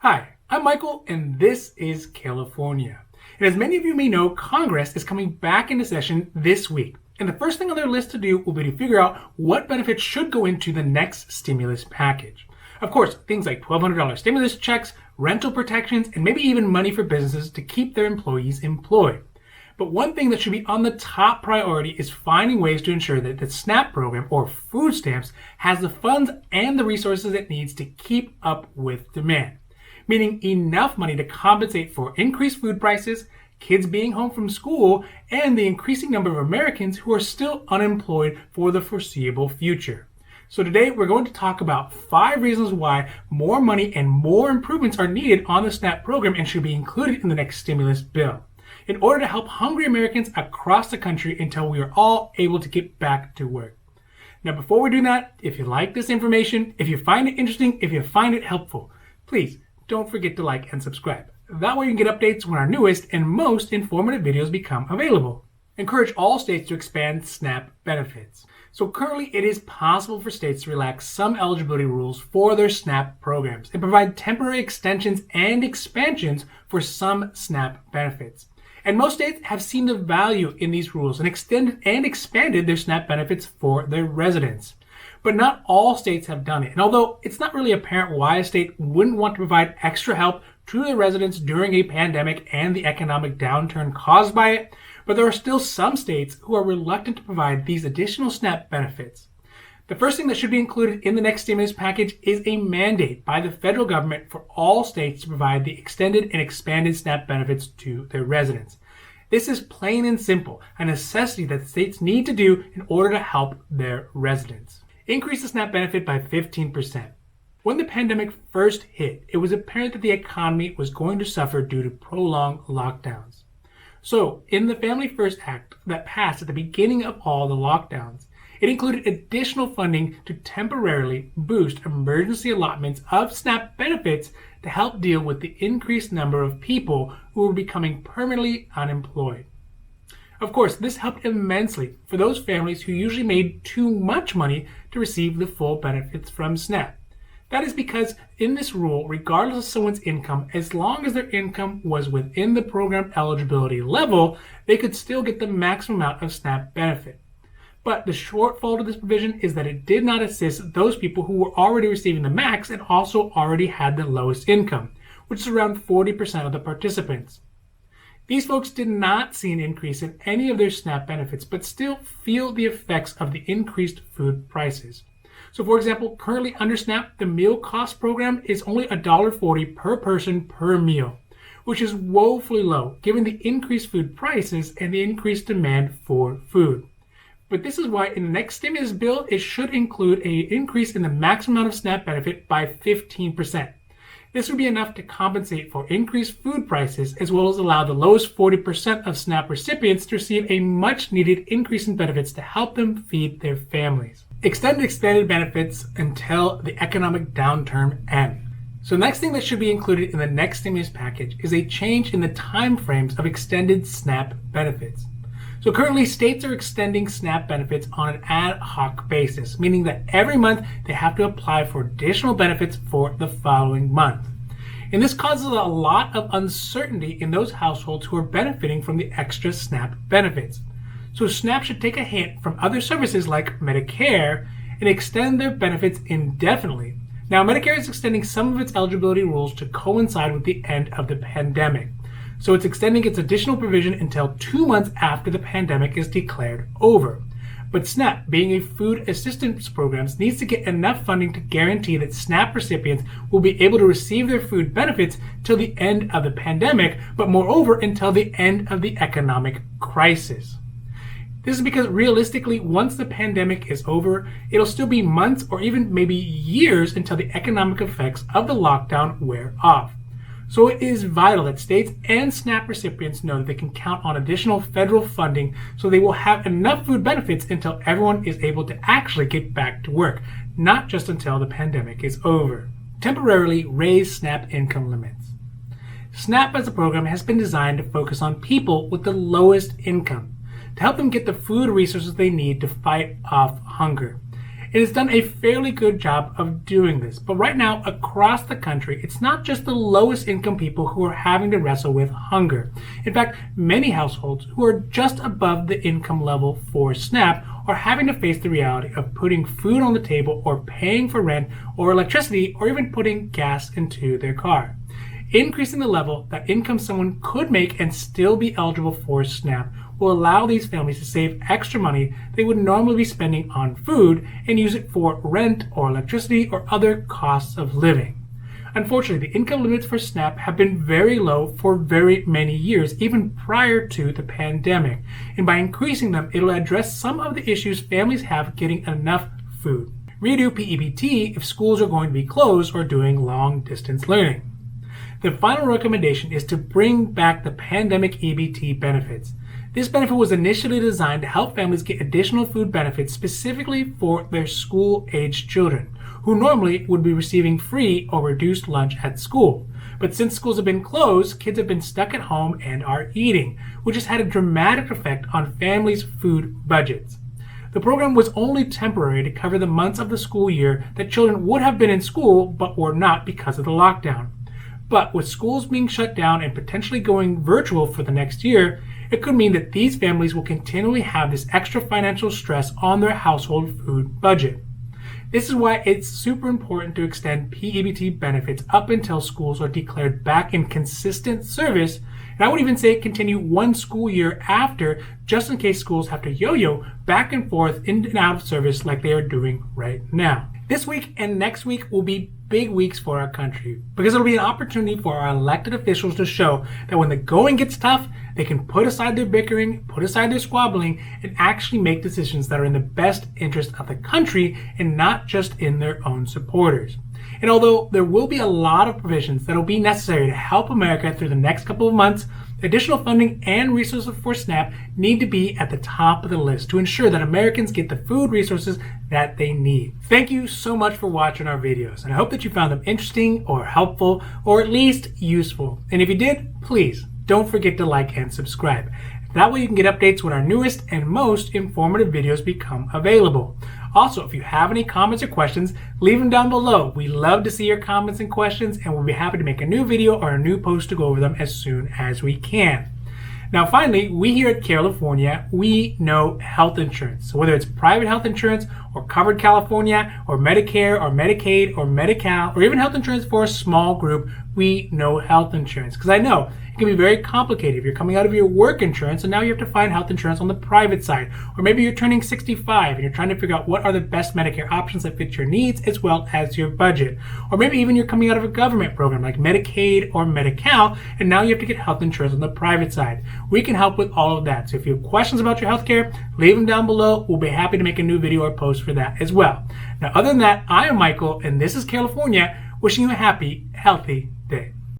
Hi, I'm Michael, and this is California. And as many of you may know, Congress is coming back into session this week. And the first thing on their list to do will be to figure out what benefits should go into the next stimulus package. Of course, things like $1,200 stimulus checks, rental protections, and maybe even money for businesses to keep their employees employed. But one thing that should be on the top priority is finding ways to ensure that the SNAP program, or food stamps, has the funds and the resources it needs to keep up with demand. Meaning enough money to compensate for increased food prices, kids being home from school, and the increasing number of Americans who are still unemployed for the foreseeable future. So today we're going to talk about 5 reasons why more money and more improvements are needed on the SNAP program and should be included in the next stimulus bill, in order to help hungry Americans across the country until we are all able to get back to work. Now before we do that, if you like this information, if you find it interesting, if you find it helpful, please don't forget to like and subscribe. That way you can get updates when our newest and most informative videos become available. Encourage all states to expand SNAP benefits. So currently it is possible for states to relax some eligibility rules for their SNAP programs and provide temporary extensions and expansions for some SNAP benefits. And most states have seen the value in these rules and extended and expanded their SNAP benefits for their residents. But not all states have done it. And although it's not really apparent why a state wouldn't want to provide extra help to their residents during a pandemic and the economic downturn caused by it, but there are still some states who are reluctant to provide these additional SNAP benefits. The first thing that should be included in the next stimulus package is a mandate by the federal government for all states to provide the extended and expanded SNAP benefits to their residents. This is plain and simple, a necessity that states need to do in order to help their residents. Increase the SNAP benefit by 15%. When the pandemic first hit, it was apparent that the economy was going to suffer due to prolonged lockdowns. So, in the Family First Act that passed at the beginning of all the lockdowns, it included additional funding to temporarily boost emergency allotments of SNAP benefits to help deal with the increased number of people who were becoming permanently unemployed. Of course, this helped immensely for those families who usually made too much money to receive the full benefits from SNAP. That is because in this rule, regardless of someone's income, as long as their income was within the program eligibility level, they could still get the maximum amount of SNAP benefit. But the shortfall to this provision is that it did not assist those people who were already receiving the max and also already had the lowest income, which is around 40% of the participants. These folks did not see an increase in any of their SNAP benefits, but still feel the effects of the increased food prices. So for example, currently under SNAP, the meal cost program is only $1.40 per person per meal, which is woefully low given the increased food prices and the increased demand for food. But this is why in the next stimulus bill, it should include an increase in the maximum amount of SNAP benefit by 15%. This would be enough to compensate for increased food prices as well as allow the lowest 40% of SNAP recipients to receive a much needed increase in benefits to help them feed their families. Extend expanded benefits until the economic downturn ends. So the next thing that should be included in the next stimulus package is a change in the time frames of extended SNAP benefits. So currently states are extending SNAP benefits on an ad hoc basis, meaning that every month they have to apply for additional benefits for the following month. And this causes a lot of uncertainty in those households who are benefiting from the extra SNAP benefits. So SNAP should take a hint from other services like Medicare and extend their benefits indefinitely. Now, Medicare is extending some of its eligibility rules to coincide with the end of the pandemic. So it's extending its additional provision until 2 months after the pandemic is declared over. But SNAP, being a food assistance program, needs to get enough funding to guarantee that SNAP recipients will be able to receive their food benefits till the end of the pandemic, but moreover until the end of the economic crisis. This is because realistically, once the pandemic is over, it'll still be months or even maybe years until the economic effects of the lockdown wear off. So it is vital that states and SNAP recipients know that they can count on additional federal funding so they will have enough food benefits until everyone is able to actually get back to work, not just until the pandemic is over. Temporarily raise SNAP income limits. SNAP as a program has been designed to focus on people with the lowest income, to help them get the food resources they need to fight off hunger. It has done a fairly good job of doing this, but right now across the country, it's not just the lowest income people who are having to wrestle with hunger. In fact, many households who are just above the income level for SNAP are having to face the reality of putting food on the table or paying for rent or electricity or even putting gas into their car. Increasing the level that income someone could make and still be eligible for SNAP will allow these families to save extra money they would normally be spending on food and use it for rent or electricity or other costs of living. Unfortunately, the income limits for SNAP have been very low for very many years, even prior to the pandemic. And by increasing them, it'll address some of the issues families have getting enough food. Redo EBT if schools are going to be closed or doing long distance learning. The final recommendation is to bring back the pandemic EBT benefits. This benefit was initially designed to help families get additional food benefits specifically for their school-aged children, who normally would be receiving free or reduced lunch at school. But since schools have been closed, kids have been stuck at home and are eating, which has had a dramatic effect on families' food budgets. The program was only temporary to cover the months of the school year that children would have been in school but were not because of the lockdown. But with schools being shut down and potentially going virtual for the next year, it could mean that these families will continually have this extra financial stress on their household food budget. This is why it's super important to extend PEBT benefits up until schools are declared back in consistent service, and I would even say continue one school year after, just in case schools have to yo-yo back and forth in and out of service like they are doing right now. This week and next week will be big weeks for our country because it'll be an opportunity for our elected officials to show that when the going gets tough, they can put aside their bickering, put aside their squabbling, and actually make decisions that are in the best interest of the country and not just in their own supporters. And although there will be a lot of provisions that will be necessary to help America through the next couple of months, additional funding and resources for SNAP need to be at the top of the list to ensure that Americans get the food resources that they need. Thank you so much for watching our videos, and I hope that you found them interesting or helpful or at least useful. And if you did, please don't forget to like and subscribe. That way you can get updates when our newest and most informative videos become available. Also, if you have any comments or questions, leave them down below. We love to see your comments and questions, and we'll be happy to make a new video or a new post to go over them as soon as we can. Now finally, we here at California, we know health insurance. So whether it's private health insurance or Covered California or Medicare or Medicaid or Medi-Cal or even health insurance for a small group, we know health insurance. Because I know it can be very complicated if you're coming out of your work insurance and now you have to find health insurance on the private side. Or maybe you're turning 65 and you're trying to figure out what are the best Medicare options that fit your needs as well as your budget. Or maybe even you're coming out of a government program like Medicaid or Medi-Cal and now you have to get health insurance on the private side. We can help with all of that. So if you have questions about your healthcare, leave them down below. We'll be happy to make a new video or post for that as well. Now other than that, I am Michael and this is California, wishing you a happy, healthy day.